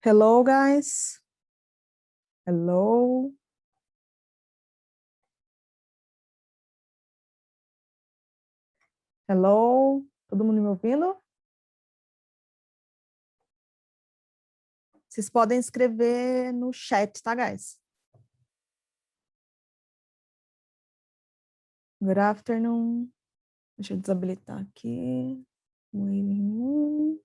Hello, guys. Hello. Hello. Todo mundo me ouvindo? Vocês podem escrever no chat, tá, guys? Good afternoon. Deixa eu desabilitar aqui. Waiting.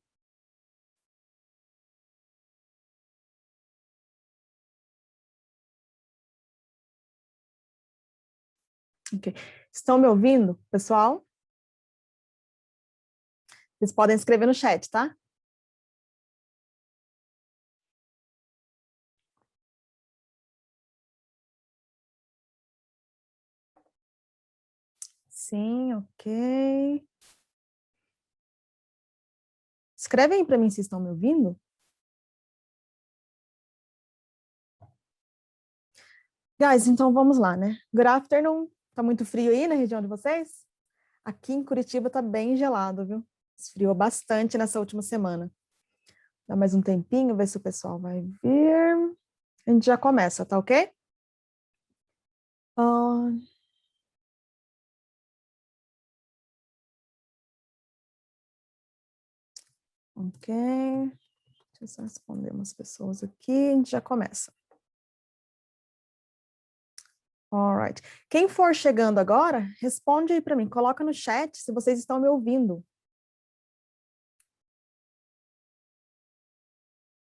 Ok. Estão me ouvindo, pessoal? Vocês podem escrever no chat, tá? Sim, ok. Escrevem para mim se estão me ouvindo. Guys, então vamos lá, né? Good afternoon. Tá muito frio aí na região de vocês? Aqui em Curitiba tá bem gelado, viu? Esfriou bastante nessa última semana. Dá mais um tempinho, ver se o pessoal vai vir. A gente já começa, tá ok? Ok. Deixa eu só responder umas pessoas aqui, a gente já começa. Alright. Quem for chegando agora, responde aí para mim, coloca no chat se vocês estão me ouvindo.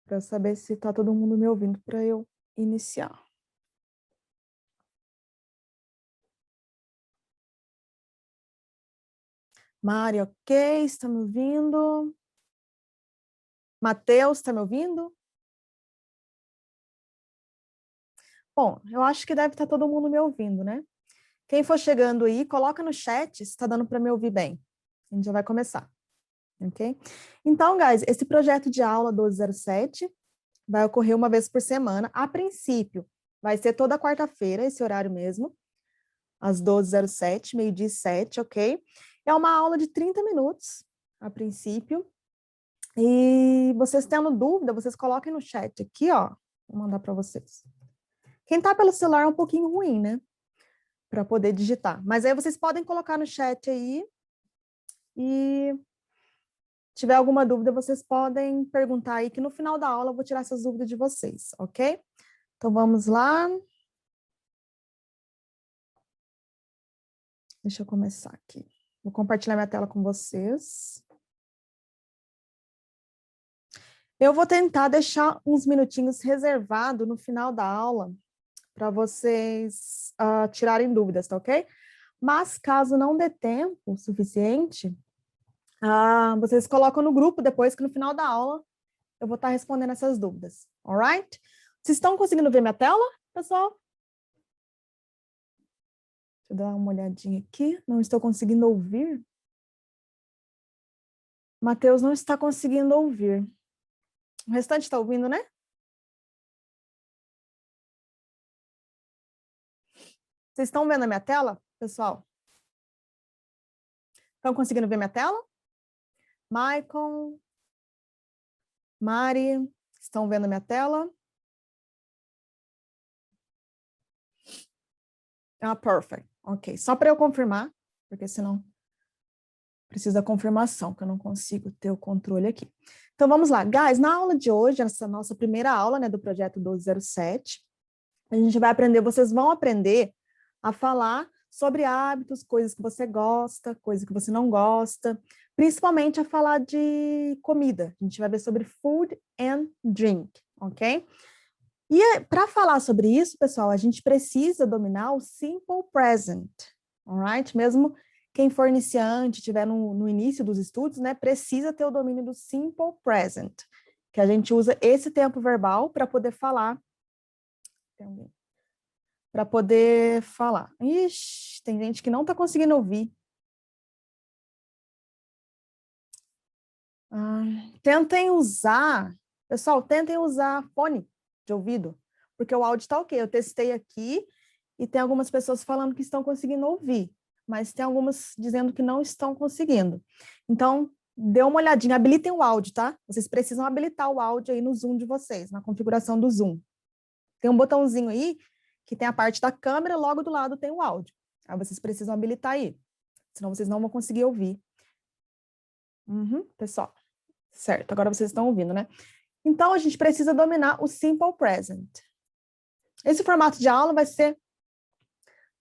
Para eu saber se tá todo mundo me ouvindo para eu iniciar. Mari, ok, está me ouvindo? Matheus, está me ouvindo? Bom, eu acho que deve estar todo mundo me ouvindo, né? Quem for chegando aí, coloca no chat se está dando para me ouvir bem. A gente já vai começar, ok? Então, guys, esse projeto de aula 1207 vai ocorrer uma vez por semana. A princípio, vai ser toda quarta-feira, esse horário mesmo, às 12h07, meio-dia e 7, ok? É uma aula de 30 minutos, a princípio. E vocês tendo dúvida, vocês coloquem no chat aqui, ó. Vou mandar para vocês. Quem tá pelo celular é um pouquinho ruim, né? Para poder digitar. Mas aí vocês podem colocar no chat aí. E se tiver alguma dúvida, vocês podem perguntar aí, que no final da aula eu vou tirar essas dúvidas de vocês, ok? Então vamos lá. Deixa eu começar aqui. Vou compartilhar minha tela com vocês. Eu vou tentar deixar uns minutinhos reservado no final da aula para vocês tirarem dúvidas, tá ok? Mas caso não dê tempo suficiente, vocês colocam no grupo depois, que no final da aula eu vou estar respondendo essas dúvidas, alright? Vocês estão conseguindo ver minha tela, pessoal? Deixa eu dar uma olhadinha aqui. Não estou conseguindo ouvir. Matheus não está conseguindo ouvir. O restante está ouvindo, né? Vocês estão vendo a minha tela, pessoal? Estão conseguindo ver minha tela? Maicon, Mari, estão vendo a minha tela? Perfect. Ok, só para eu confirmar, porque senão precisa da confirmação, que eu não consigo ter o controle aqui. Então vamos lá, guys, na aula de hoje, essa nossa primeira aula, né, do projeto 1207, a gente vai aprender, vocês vão aprender a falar sobre hábitos, coisas que você gosta, coisas que você não gosta, principalmente a falar de comida. A gente vai ver sobre food and drink, ok? E para falar sobre isso, pessoal, a gente precisa dominar o simple present, alright? Mesmo quem for iniciante, estiver no início dos estudos, né, precisa ter o domínio do simple present, que a gente usa esse tempo verbal para poder falar. Para poder falar. Ixi, tem gente que não está conseguindo ouvir. Tentem usar, pessoal, tentem usar fone de ouvido, porque o áudio está ok. Eu testei aqui e tem algumas pessoas falando que estão conseguindo ouvir, mas tem algumas dizendo que não estão conseguindo. Então, dê uma olhadinha, habilitem o áudio, tá? Vocês precisam habilitar o áudio aí no Zoom de vocês, na configuração do Zoom. Tem um botãozinho aí que tem a parte da câmera, logo do lado tem o áudio. Aí vocês precisam habilitar aí, senão vocês não vão conseguir ouvir. Pessoal, certo, agora vocês estão ouvindo, né? Então, a gente precisa dominar o Simple Present. Esse formato de aula vai ser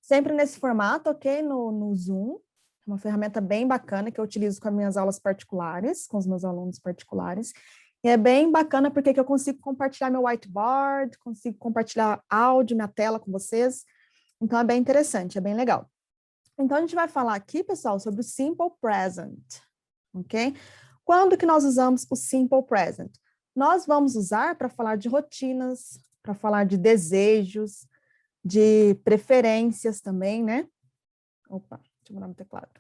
sempre nesse formato, ok? No Zoom. É uma ferramenta bem bacana que eu utilizo com as minhas aulas particulares, com os meus alunos particulares. E é bem bacana porque eu consigo compartilhar meu whiteboard, consigo compartilhar áudio, minha tela com vocês. Então, é bem interessante, é bem legal. Então, a gente vai falar aqui, pessoal, sobre o Simple Present, ok? Quando que nós usamos o Simple Present? Nós vamos usar para falar de rotinas, para falar de desejos, de preferências também, né? Opa, deixa eu mudar meu teclado.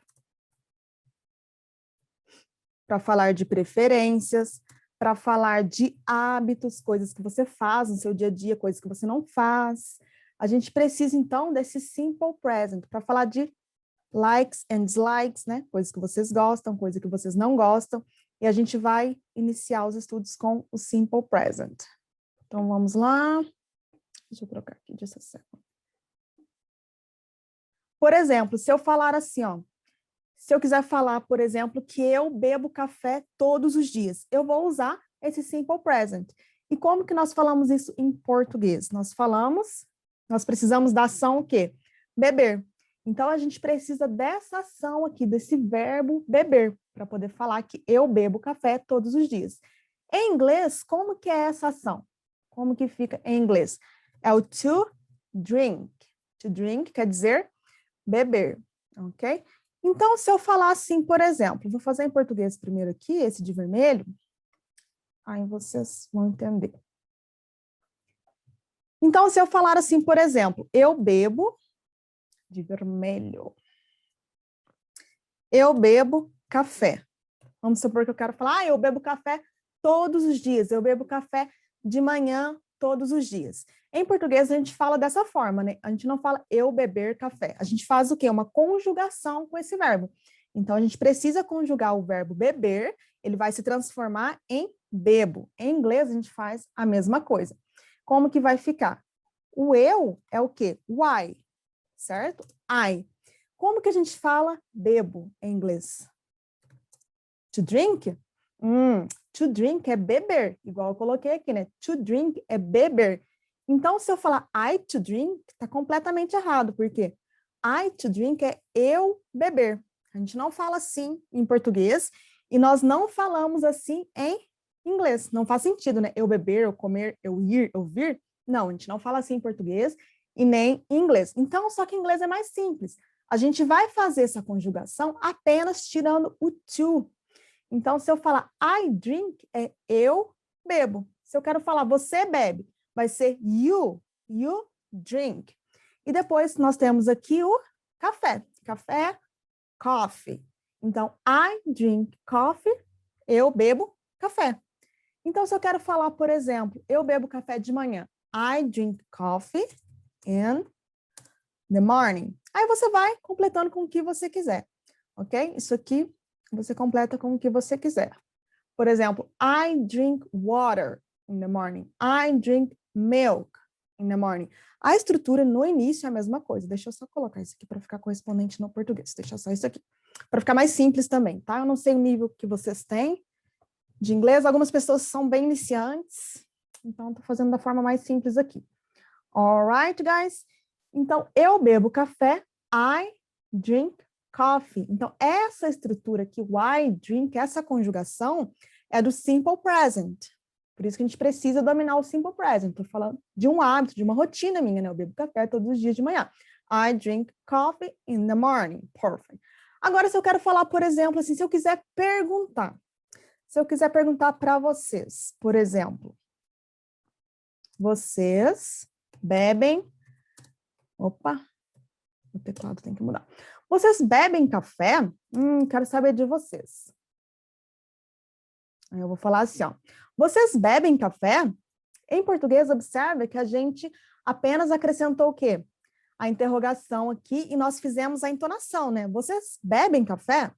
Para falar de preferências, para falar de hábitos, coisas que você faz no seu dia a dia, coisas que você não faz. A gente precisa, então, desse Simple Present para falar de likes and dislikes, né? Coisas que vocês gostam, coisas que vocês não gostam. E a gente vai iniciar os estudos com o Simple Present. Então, vamos lá. Deixa eu trocar aqui, just a second. Por exemplo, se eu falar assim, ó. Se eu quiser falar, por exemplo, que eu bebo café todos os dias, eu vou usar esse Simple Present. E como que nós falamos isso em português? Nós precisamos da ação o quê? Beber. Então, a gente precisa dessa ação aqui, desse verbo beber, para poder falar que eu bebo café todos os dias. Em inglês, como que é essa ação? Como que fica em inglês? É o to drink. To drink quer dizer beber, ok? Então, se eu falar assim, por exemplo, vou fazer em português primeiro aqui, esse de vermelho, aí vocês vão entender. Então, se eu falar assim, por exemplo, eu bebo, de vermelho, eu bebo café. Vamos supor que eu quero falar, eu bebo café todos os dias, eu bebo café de manhã todos os dias. Em português, a gente fala dessa forma, né? A gente não fala eu beber café. A gente faz o quê? Uma conjugação com esse verbo. Então, a gente precisa conjugar o verbo beber, ele vai se transformar em bebo. Em inglês, a gente faz a mesma coisa. Como que vai ficar? O eu é o quê? I, certo? I. Como que a gente fala bebo em inglês? To drink? To drink é beber, igual eu coloquei aqui, né? To drink é beber. Então, se eu falar I to drink, tá completamente errado, porque I to drink é eu beber. A gente não fala assim em português e nós não falamos assim em inglês. Não faz sentido, né? Eu beber, eu comer, eu ir, eu vir. Não, a gente não fala assim em português e nem em inglês. Então, só que em inglês é mais simples. A gente vai fazer essa conjugação apenas tirando o to. Então, se eu falar I drink, é eu bebo. Se eu quero falar você bebe, vai ser you drink. E depois nós temos aqui o café. Café, coffee. Então, I drink coffee, eu bebo café. Então, se eu quero falar, por exemplo, eu bebo café de manhã, I drink coffee in the morning. Aí você vai completando com o que você quiser, ok? Isso aqui você completa com o que você quiser. Por exemplo, I drink water in the morning. I drink milk in the morning. A estrutura no início é a mesma coisa. Deixa eu só colocar isso aqui para ficar correspondente no português. Deixa só isso aqui. Para ficar mais simples também, tá? Eu não sei o nível que vocês têm de inglês. Algumas pessoas são bem iniciantes. Então, estou fazendo da forma mais simples aqui. Alright, guys? Então, eu bebo café. I drink coffee. Então, essa estrutura aqui, o I drink, essa conjugação, é do simple present. Por isso que a gente precisa dominar o simple present. Estou falando de um hábito, de uma rotina minha, né? Eu bebo café todos os dias de manhã. I drink coffee in the morning. Perfect. Agora, se eu quero falar, por exemplo, assim, se eu quiser perguntar. Se eu quiser perguntar para vocês, por exemplo, vocês bebem... Opa, o teclado tem que mudar. Vocês bebem café? Quero saber de vocês. Aí eu vou falar assim, ó. Vocês bebem café? Em português, observe que a gente apenas acrescentou o quê? A interrogação aqui e nós fizemos a entonação, né? Vocês bebem café?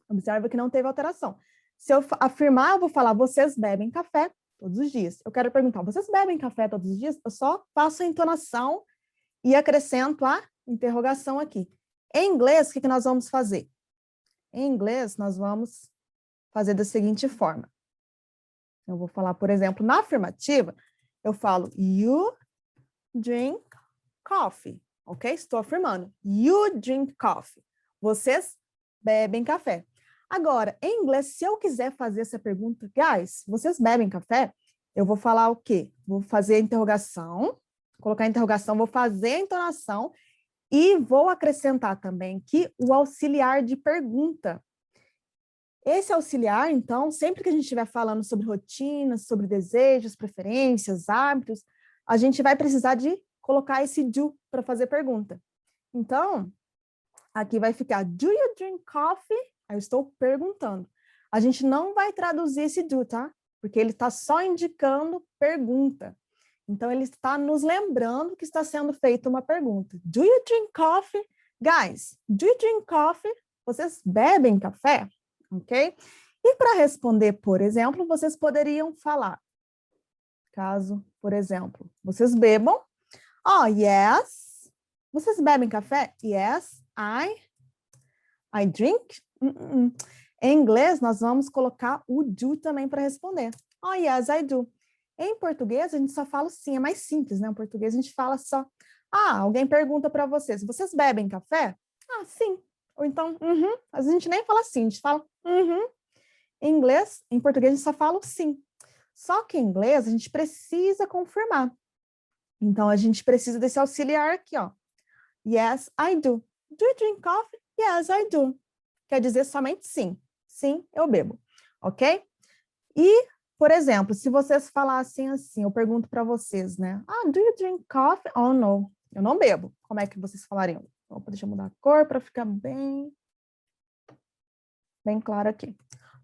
Observa que não teve alteração. Se eu afirmar, eu vou falar, vocês bebem café todos os dias. Eu quero perguntar, vocês bebem café todos os dias? Eu só faço a entonação e acrescento a interrogação aqui. Em inglês, o que nós vamos fazer? Em inglês, nós vamos fazer da seguinte forma. Eu vou falar, por exemplo, na afirmativa, eu falo, you drink coffee, ok? Estou afirmando, you drink coffee. Vocês bebem café. Agora, em inglês, se eu quiser fazer essa pergunta, guys, vocês bebem café? Eu vou falar o quê? Vou fazer a interrogação, colocar a interrogação, vou fazer a entonação e vou acrescentar também aqui o auxiliar de pergunta. Esse auxiliar, então, sempre que a gente estiver falando sobre rotinas, sobre desejos, preferências, hábitos, a gente vai precisar de colocar esse do para fazer pergunta. Então, aqui vai ficar, do you drink coffee? Aí eu estou perguntando. A gente não vai traduzir esse do, tá? Porque ele está só indicando pergunta. Então, ele está nos lembrando que está sendo feita uma pergunta. Do you drink coffee? Guys, do you drink coffee? Vocês bebem café? Ok? E para responder, por exemplo, vocês poderiam falar, caso, por exemplo, vocês bebam, oh, yes, vocês bebem café? Yes, I drink. Em inglês, nós vamos colocar o do também para responder. Oh, yes, I do. Em português, a gente só fala o sim, é mais simples, né? Em português, a gente fala só, alguém pergunta para vocês, vocês bebem café? Ah, sim. Ou então, a gente nem fala sim, a gente fala Em inglês, em português, a gente só fala sim. Só que em inglês, a gente precisa confirmar. Então, a gente precisa desse auxiliar aqui, ó. Yes, I do. Do you drink coffee? Yes, I do. Quer dizer somente sim. Sim, eu bebo. Ok? E, por exemplo, se vocês falassem assim, eu pergunto para vocês, né? Do you drink coffee? Oh, no. Eu não bebo. Como é que vocês falariam? Opa, deixa eu mudar a cor para ficar bem claro aqui.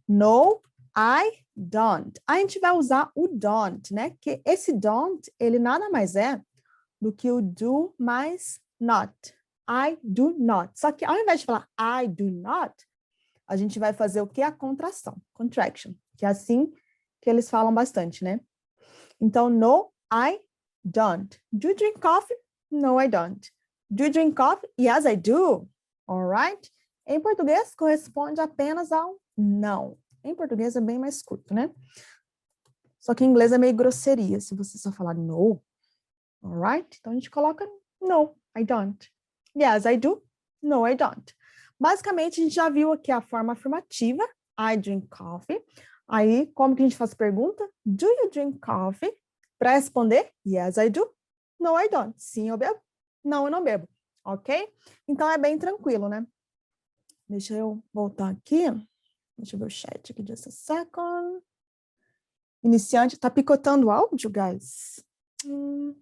No, I don't. A gente vai usar o don't, né? Que esse don't, ele nada mais é do que o do mais not. I do not. Só que ao invés de falar I do not, a gente vai fazer o que? A contração, contraction, que é assim que eles falam bastante, né? Então, no, I don't. Do you drink coffee? No, I don't. Do you drink coffee? Yes, I do. All right? Em português, corresponde apenas ao não. Em português é bem mais curto, né? Só que em inglês é meio grosseria, se você só falar no. All right? Então, a gente coloca no, I don't. Yes, I do. No, I don't. Basicamente, a gente já viu aqui a forma afirmativa. I drink coffee. Aí, como que a gente faz pergunta? Do you drink coffee? Para responder, yes, I do. No, I don't. Sim, eu bebo. Não, eu não bebo. Ok? Então, é bem tranquilo, né? Deixa eu voltar aqui. Deixa eu ver o chat aqui, just a second. Iniciante, tá picotando o áudio, guys? Vocês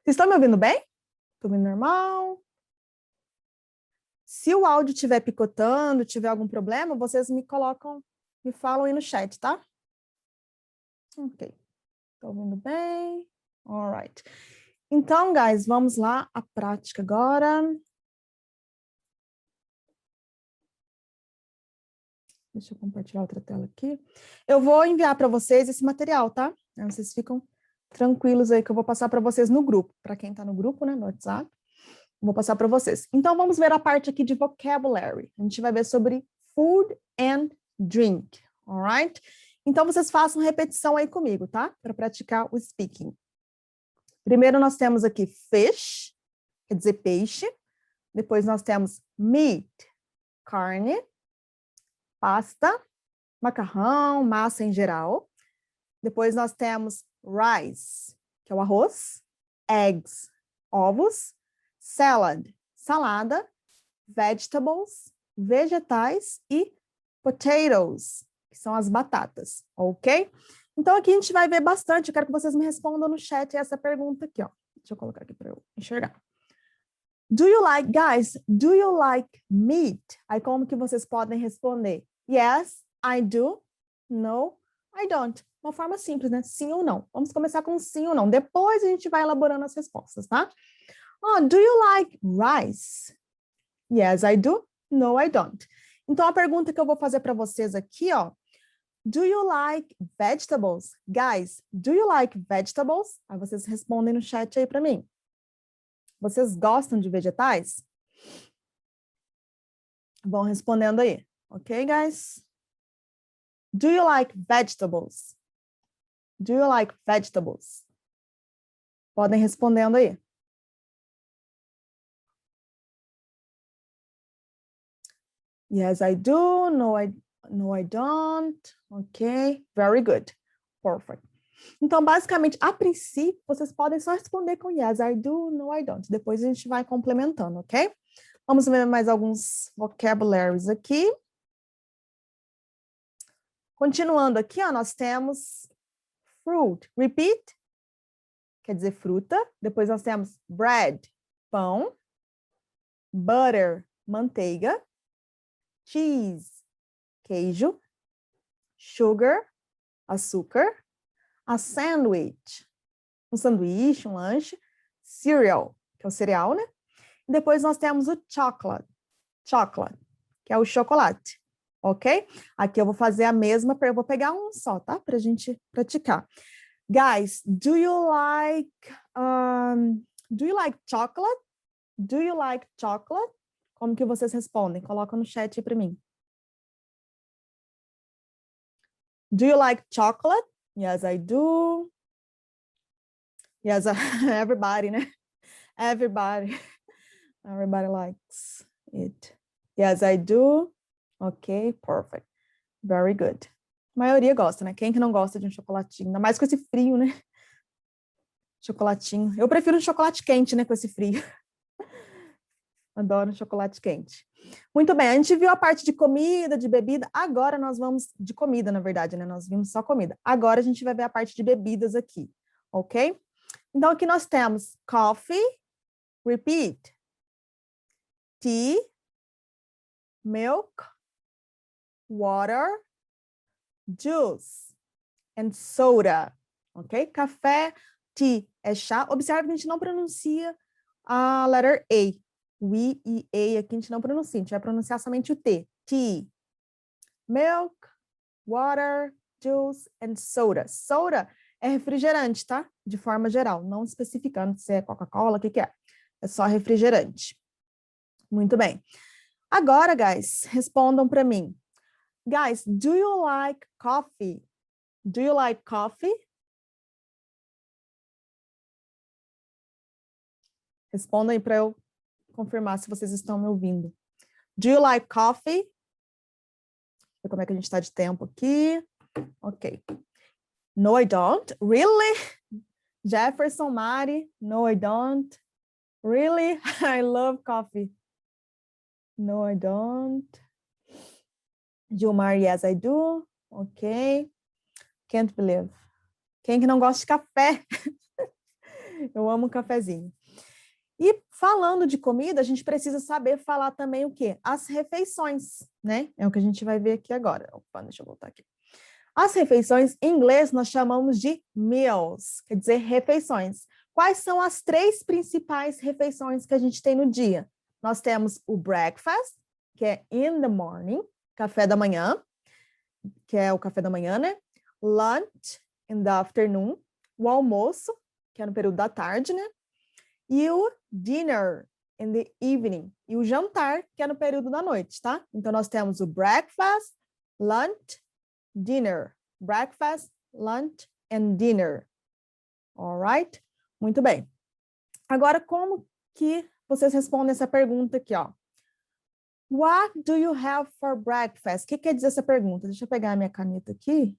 estão me ouvindo bem? Tô ouvindo normal? Se o áudio estiver picotando, tiver algum problema, vocês me colocam, me falam aí no chat, tá? Ok. Tô ouvindo bem? All right. Então, guys, vamos lá, a prática agora. Deixa eu compartilhar outra tela aqui. Eu vou enviar para vocês esse material, tá? Vocês ficam tranquilos aí que eu vou passar para vocês no grupo. Para quem está no grupo, né, no WhatsApp, vou passar para vocês. Então, vamos ver a parte aqui de vocabulary. A gente vai ver sobre food and drink, alright? Então, vocês façam repetição aí comigo, tá? Para praticar o speaking. Primeiro, nós temos aqui fish, quer dizer peixe. Depois, nós temos meat, carne. Pasta, macarrão, massa em geral. Depois nós temos rice, que é o arroz, eggs, ovos, salad, salada, vegetables, vegetais e potatoes, que são as batatas, ok? Então aqui a gente vai ver bastante, eu quero que vocês me respondam no chat essa pergunta aqui, ó. Deixa eu colocar aqui para eu enxergar. Do you like, guys, do you like meat? Aí como que vocês podem responder? Yes, I do. No, I don't. Uma forma simples, né? Sim ou não. Vamos começar com sim ou não. Depois a gente vai elaborando as respostas, tá? Oh, do you like rice? Yes, I do. No, I don't. Então, a pergunta que eu vou fazer para vocês aqui, ó. Do you like vegetables? Guys, do you like vegetables? Aí vocês respondem no chat aí para mim. Vocês gostam de vegetais? Vão respondendo aí. Ok, guys? Do you like vegetables? Do you like vegetables? Podem respondendo aí. Yes, I do. No, I don't. Ok, very good. Perfect. Então, basicamente, a princípio, vocês podem só responder com yes, I do, no, I don't. Depois a gente vai complementando, ok? Vamos ver mais alguns vocabularies aqui. Continuando aqui, ó, nós temos fruit. Repeat. Quer dizer fruta. Depois nós temos bread, pão. Butter, manteiga. Cheese, queijo. Sugar, açúcar. A sandwich, um sanduíche, um lanche. Cereal, que é o cereal, né? E depois nós temos o chocolate, que é o chocolate, ok? Aqui eu vou fazer a mesma, eu vou pegar um só, tá? Pra gente praticar. Guys, do you like chocolate? Do you like chocolate? Como que vocês respondem? Coloca no chat aí pra mim. Do you like chocolate? Yes, I do. Yes, everybody, né? Everybody likes it. Yes, I do. Ok, perfect. Very good. A maioria gosta, né? Quem que não gosta de um chocolatinho? Ainda mais com esse frio, né? Chocolatinho. Eu prefiro um chocolate quente, né? Com esse frio. Adoro um chocolate quente. Muito bem, a gente viu a parte de comida, de bebida. Agora nós vamos... De comida, na verdade, né? Nós vimos só comida. Agora a gente vai ver a parte de bebidas aqui. Ok? Então, aqui nós temos coffee. Repeat. Tea. Milk. Water. Juice. And soda. Ok? Café, tea é chá. Observe que a gente não pronuncia a letter A. O I e A aqui a gente não pronuncia. A gente vai pronunciar somente o T. Tea. Milk. Water. Juice and soda. Soda é refrigerante, tá? De forma geral. Não especificando se é Coca-Cola, o que que é. É só refrigerante. Muito bem. Agora, guys, respondam para mim. Guys, do you like coffee? Do you like coffee? Respondam aí para eu confirmar se vocês estão me ouvindo. Do you like coffee? Deixa eu ver como é que a gente está de tempo aqui. Ok. No, I don't. Really? Jefferson, Mari? No, I don't. Really? I love coffee. No, I don't. Gilmar, yes, I do. Ok. Can't believe. Quem que não gosta de café? Eu amo um cafezinho. E falando de comida, a gente precisa saber falar também o quê? As refeições, né? É o que a gente vai ver aqui agora. Opa, deixa eu voltar aqui. As refeições, em inglês, nós chamamos de meals, quer dizer, refeições. Quais são as 3 principais refeições que a gente tem no dia? Nós temos o breakfast, que é in the morning, café da manhã, que é o café da manhã, né? Lunch, in the afternoon, o almoço, que é no período da tarde, né? E o dinner, in the evening, e o jantar, que é no período da noite, tá? Então, nós temos o breakfast, lunch, dinner. Breakfast, lunch and dinner. Alright? Muito bem. Agora, como que vocês respondem essa pergunta aqui, ó? What do you have for breakfast? O que quer dizer essa pergunta? Deixa eu pegar a minha caneta aqui.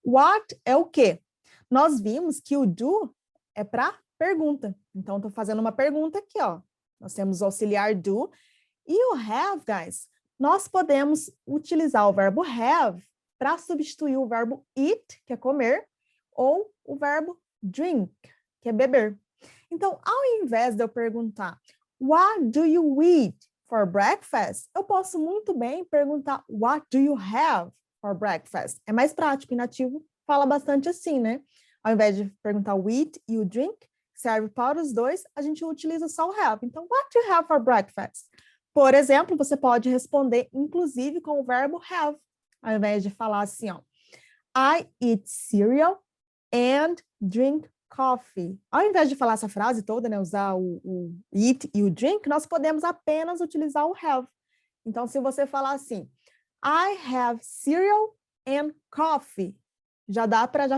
What é o quê? Nós vimos que o do é para pergunta. Então, estou fazendo uma pergunta aqui, ó. Nós temos o auxiliar do. E o have, guys, nós podemos utilizar o verbo have para substituir o verbo eat, que é comer, ou o verbo drink, que é beber. Então, ao invés de eu perguntar what do you eat for breakfast, eu posso muito bem perguntar what do you have for breakfast. É mais prático e nativo fala bastante assim, né? Ao invés de perguntar o eat e o drink, serve para os dois, a gente utiliza só o have. Então, what do you have for breakfast? Por exemplo, você pode responder, inclusive, com o verbo have, ao invés de falar assim, ó. I eat cereal and drink coffee. Ao invés de falar essa frase toda, né, usar o eat e o drink, nós podemos apenas utilizar o have. Então, se você falar assim, I have cereal and coffee, já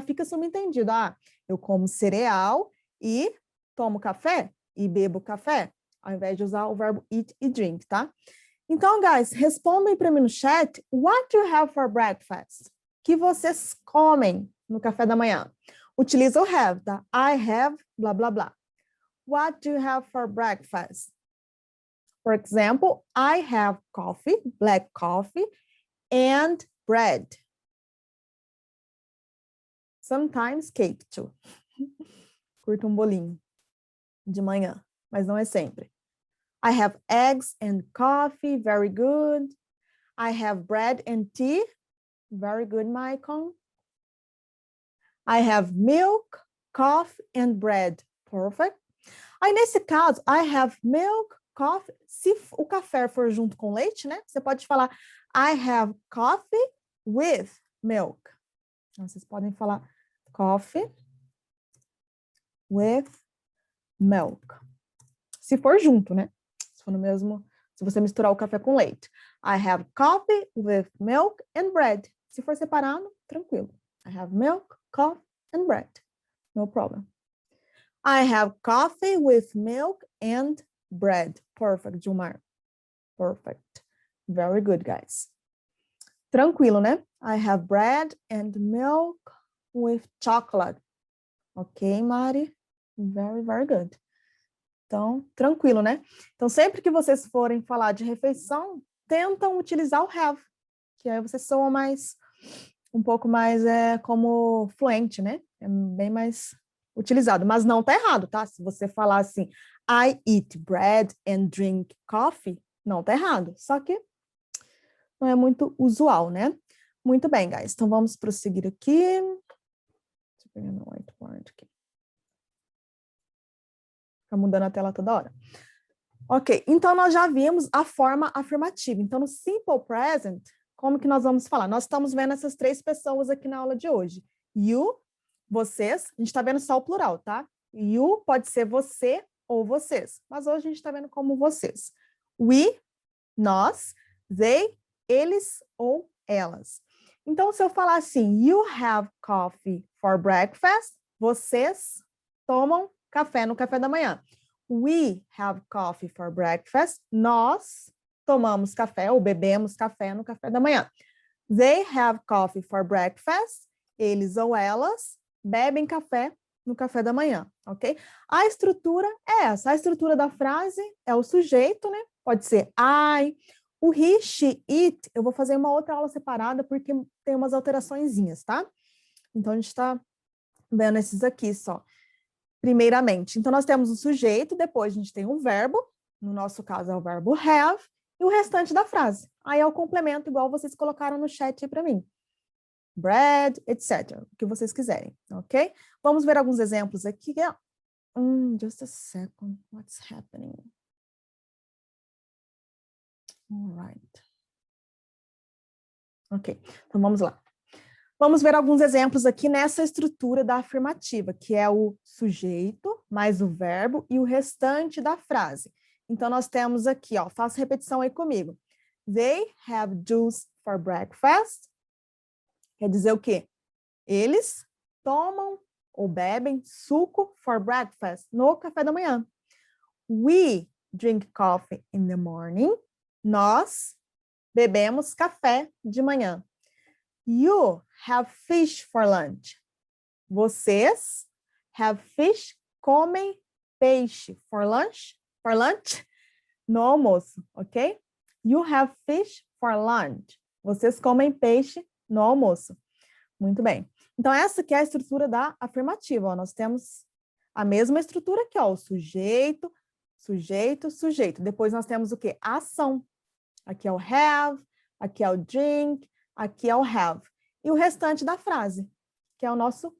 fica subentendido. Ah, eu como cereal e tomo café e bebo café, ao invés de usar o verbo eat e drink, tá? Então, guys, respondam para mim no chat, what do you have for breakfast? O que vocês comem no café da manhã? Utiliza o have, tá? I have, blá, blá, blá. What do you have for breakfast? For example, I have coffee, black coffee, and bread. Sometimes cake too. Curto um bolinho de manhã, mas não é sempre. I have eggs and coffee, very good. I have bread and tea, very good, Michael. I have milk, coffee, and bread, perfect. Aí, nesse caso, I have milk, coffee. Se o café for junto com leite, né? Você pode falar I have coffee with milk. Então, vocês podem falar coffee with milk. Se for junto, né? Se for no mesmo, se você misturar o café com leite. I have coffee with milk and bread. Se for separado, tranquilo. I have milk, coffee and bread. No problem. I have coffee with milk and bread. Perfect, Gilmar. Perfect. Very good, guys. Tranquilo, né? I have bread and milk with chocolate. Ok, Mari? Very, very good. Então, tranquilo, né? Então, sempre que vocês forem falar de refeição, tentam utilizar o have, que aí vocês soam mais, um pouco mais como fluente, né? É bem mais utilizado, mas não tá errado, tá? Se você falar assim, I eat bread and drink coffee, não tá errado, só que não é muito usual, né? Muito bem, guys, então vamos prosseguir aqui. Deixa eu pegar meu whiteboard aqui. Fica mudando a tela toda hora. Ok, então nós já vimos a forma afirmativa. Então, no simple present, como que nós vamos falar? Nós estamos vendo essas três pessoas aqui na aula de hoje. You, vocês, a gente está vendo só o plural, tá? You pode ser você ou vocês, mas hoje a gente está vendo como vocês. We, nós, they, eles ou elas. Então, se eu falar assim, you have coffee for breakfast, vocês tomam café no café da manhã. We have coffee for breakfast, nós tomamos café ou bebemos café no café da manhã. They have coffee for breakfast, eles ou elas bebem café no café da manhã, ok? A estrutura é essa, a estrutura da frase é o sujeito, né? Pode ser I, o he, she, it, eu vou fazer uma outra aula separada porque tem umas alteraçõezinhas, tá? Então, a gente está vendo esses aqui só. Primeiramente, então nós temos o sujeito, depois a gente tem o verbo, no nosso caso é o verbo have, e o restante da frase. Aí é o complemento, igual vocês colocaram no chat aí para mim. Bread, etc. O que vocês quiserem, ok? Vamos ver alguns exemplos aqui. Just a second, what's happening? All right. Ok, então vamos lá. Vamos ver alguns exemplos aqui nessa estrutura da afirmativa, que é o sujeito, mais o verbo e o restante da frase. Então, nós temos aqui, ó, faça repetição aí comigo. They have juice for breakfast. Quer dizer o quê? Eles tomam ou bebem suco for breakfast, no café da manhã. We drink coffee in the morning. Nós bebemos café de manhã. You have fish for lunch. Vocês have fish, comem peixe for lunch, no almoço, ok? You have fish for lunch. Vocês comem peixe no almoço. Muito bem. Então, essa aqui é a estrutura da afirmativa. Ó. Nós temos a mesma estrutura aqui, ó, o sujeito, sujeito, sujeito. Depois nós temos o quê? A ação. Aqui é o have, aqui é o drink, aqui é o have. E o restante da frase, que é o nosso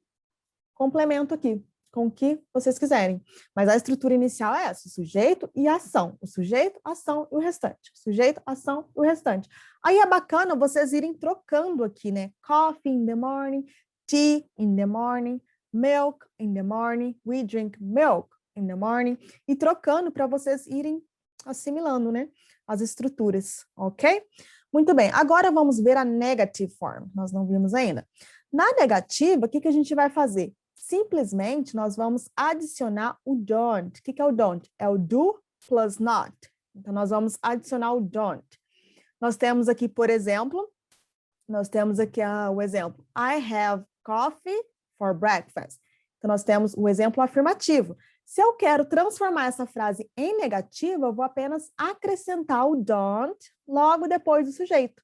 complemento aqui. com o que vocês quiserem. Mas a estrutura inicial é essa, o sujeito e a ação. O sujeito, ação e o restante. O sujeito, ação e o restante. Aí é bacana vocês irem trocando aqui, né? Coffee in the morning, tea in the morning, milk in the morning, we drink milk in the morning. E trocando para vocês irem assimilando, né? As estruturas, ok? Muito bem, agora vamos ver a negative form. Nós não vimos ainda. Na negativa, o que a gente vai fazer? Simplesmente, nós vamos adicionar o don't. O que é o don't? É o do plus not. Então, nós vamos adicionar o don't. Nós temos aqui, por exemplo, nós temos aqui o exemplo. I have coffee for breakfast. Então, nós temos o exemplo afirmativo. Se eu quero transformar essa frase em negativa, eu vou apenas acrescentar o don't logo depois do sujeito.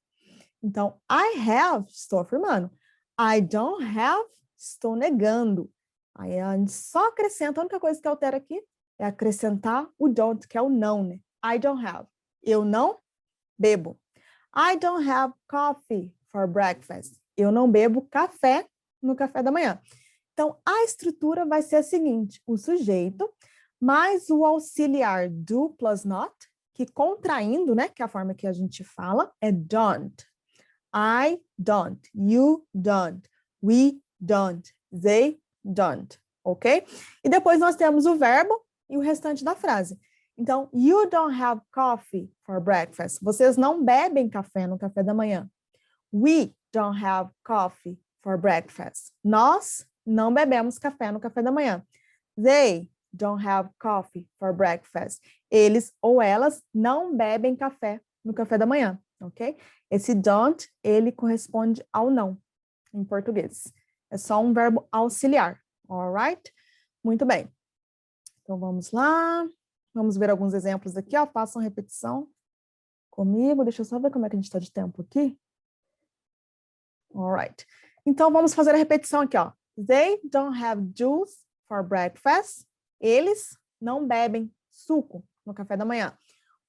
Então, I have, estou afirmando. I don't have, estou negando. Aí a gente só acrescenta, a única coisa que altera aqui é acrescentar o don't, que é o não, né? I don't have. Eu não bebo. I don't have coffee for breakfast. Eu não bebo café no café da manhã. Então, a estrutura vai ser a seguinte, o sujeito mais o auxiliar do plus not, que contraindo, né, que é a forma que a gente fala, é don't. I don't, you don't, we don't, they don't, ok? E depois nós temos o verbo e o restante da frase. Então, you don't have coffee for breakfast. Vocês não bebem café no café da manhã. We don't have coffee for breakfast. Nós não bebemos café no café da manhã. They don't have coffee for breakfast. Eles ou elas não bebem café no café da manhã, ok? Esse don't, ele corresponde ao não, em português. É só um verbo auxiliar, alright? Muito bem. Então, vamos lá. Vamos ver alguns exemplos aqui, ó. Façam repetição comigo. Deixa eu só ver como é que a gente está de tempo aqui. Alright. Então, vamos fazer a repetição aqui, ó. They don't have juice for breakfast. Eles não bebem suco no café da manhã.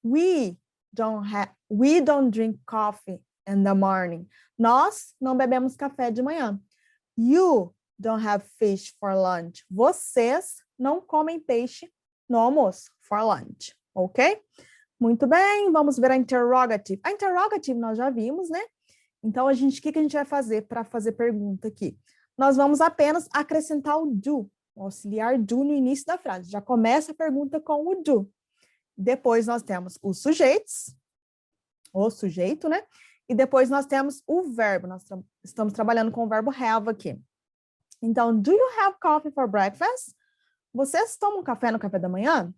We don't drink coffee in the morning. Nós não bebemos café de manhã. You don't have fish for lunch. Vocês não comem peixe no almoço, for lunch, ok? Muito bem, vamos ver a interrogative. A interrogative nós já vimos, né? Então, o que a gente vai fazer para fazer pergunta aqui? Nós vamos apenas acrescentar o do, o auxiliar do no início da frase. Já começa a pergunta com o do. Depois nós temos os sujeitos, o sujeito, né? E depois nós temos o verbo. Nós estamos trabalhando com o verbo have aqui. Então, do you have coffee for breakfast? Vocês tomam café no café da manhã?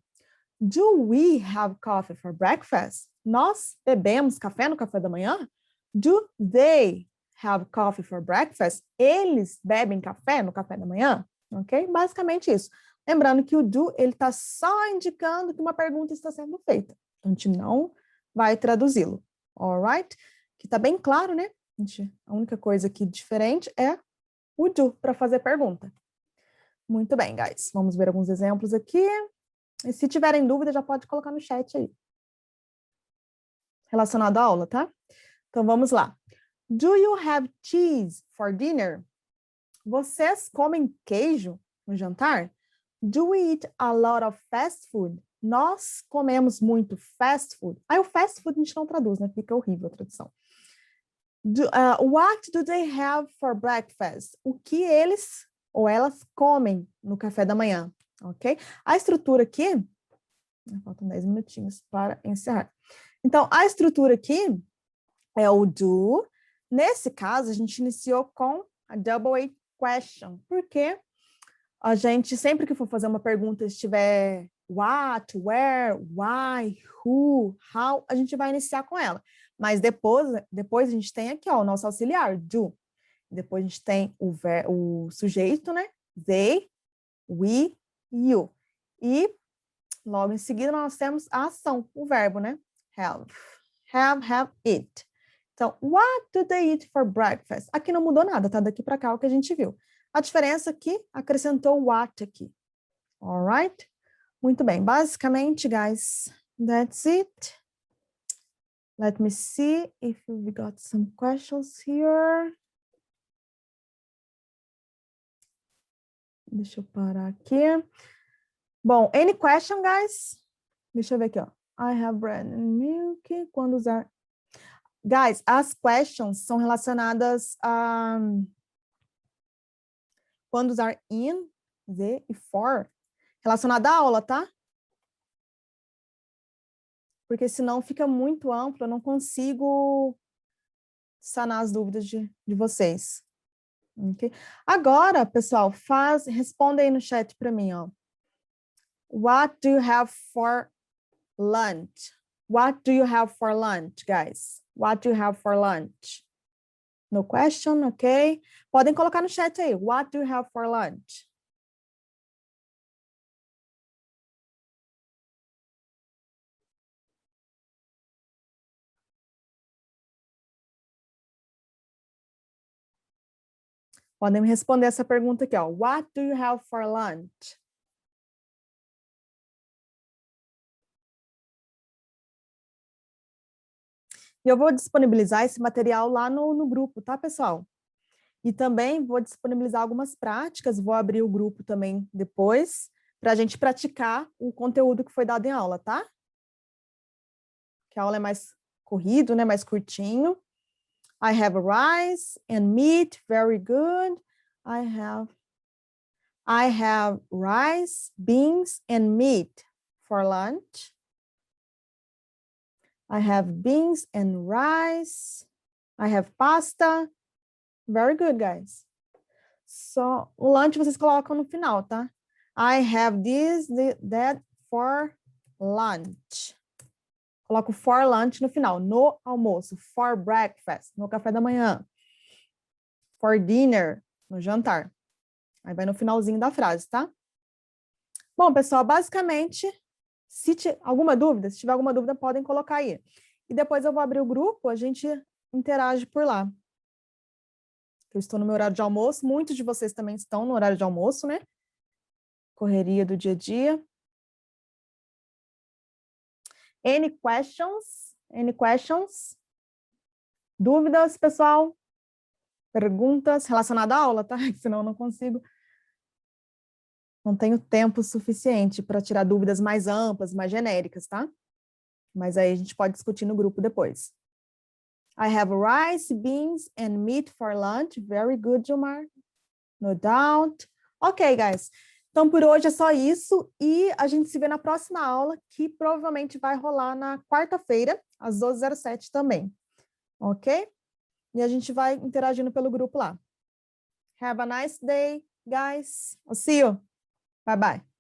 Do we have coffee for breakfast? Nós bebemos café no café da manhã? Do they have coffee for breakfast? Eles bebem café no café da manhã? Ok? Basicamente isso. Lembrando que o do, ele está só indicando que uma pergunta está sendo feita. A gente não vai traduzi-lo. Alright? Que está bem claro, né? A única coisa aqui diferente é o do para fazer pergunta. Muito bem, guys. Vamos ver alguns exemplos aqui. E se tiverem dúvida, já pode colocar no chat aí. Relacionado à aula, tá? Então, vamos lá. Do you have cheese for dinner? Vocês comem queijo no jantar? Do we eat a lot of fast food? Nós comemos muito fast food. Aí o fast food a gente não traduz, né? Fica horrível a tradução. What do they have for breakfast? O que eles ou elas comem no café da manhã, ok? A estrutura aqui, faltam 10 minutinhos para encerrar. Então, a estrutura aqui é o do. Nesse caso, a gente iniciou com a double A question, porque a gente, sempre que for fazer uma pergunta, estiver what, where, why, who, how, a gente vai iniciar com ela. Mas depois a gente tem aqui, ó, o nosso auxiliar, do. Depois a gente tem o sujeito, né? They, we, you. E logo em seguida nós temos a ação, o verbo, né? Have, eat. Então, what do they eat for breakfast? Aqui não mudou nada, tá? Daqui para cá o que a gente viu. A diferença aqui, acrescentou what aqui. Alright? Muito bem. Basicamente, guys, that's it. Let me see if we got some questions here. Deixa eu parar aqui. Bom, any question, guys? Deixa eu ver aqui, ó. I have bread and milk. Quando usar... Guys, as questions são relacionadas a... Quando usar in, the e for. Relacionada à aula, tá? Porque senão fica muito amplo, eu não consigo sanar as dúvidas de vocês. Okay? Agora, pessoal, responda aí no chat para mim, ó. What do you have for lunch? What do you have for lunch, guys? What do you have for lunch? No question, ok? Podem colocar no chat aí. What do you have for lunch? Podem me responder essa pergunta aqui, ó. What do you have for lunch? E eu vou disponibilizar esse material lá no grupo, tá, pessoal? E também vou disponibilizar algumas práticas, vou abrir o grupo também depois, para a gente praticar o conteúdo que foi dado em aula, tá? Que a aula é mais corrido, né, mais curtinho. I have rice and meat, very good. I have rice, beans and meat for lunch. I have beans and rice. I have pasta. Very good, guys. So, o lunch vocês colocam no final, tá? I have this, that for lunch. Coloco for lunch no final, no almoço. For breakfast, no café da manhã. For dinner, no jantar. Aí vai no finalzinho da frase, tá? Bom, pessoal, basicamente, se tiver alguma dúvida, podem colocar aí. E depois eu vou abrir o grupo, a gente interage por lá. Eu estou no meu horário de almoço, muitos de vocês também estão no horário de almoço, né? Correria do dia a dia. Any questions? Any questions? Dúvidas, pessoal? Perguntas relacionadas à aula, tá? Senão eu não consigo. Não tenho tempo suficiente para tirar dúvidas mais amplas, mais genéricas, tá? Mas aí a gente pode discutir no grupo depois. I have rice, beans and meat for lunch. Very good, Gilmar. No doubt. Ok, guys. Então, por hoje é só isso e a gente se vê na próxima aula, que provavelmente vai rolar na quarta-feira, às 12h07 também. Ok? E a gente vai interagindo pelo grupo lá. Have a nice day, guys. I'll see you. Bye-bye.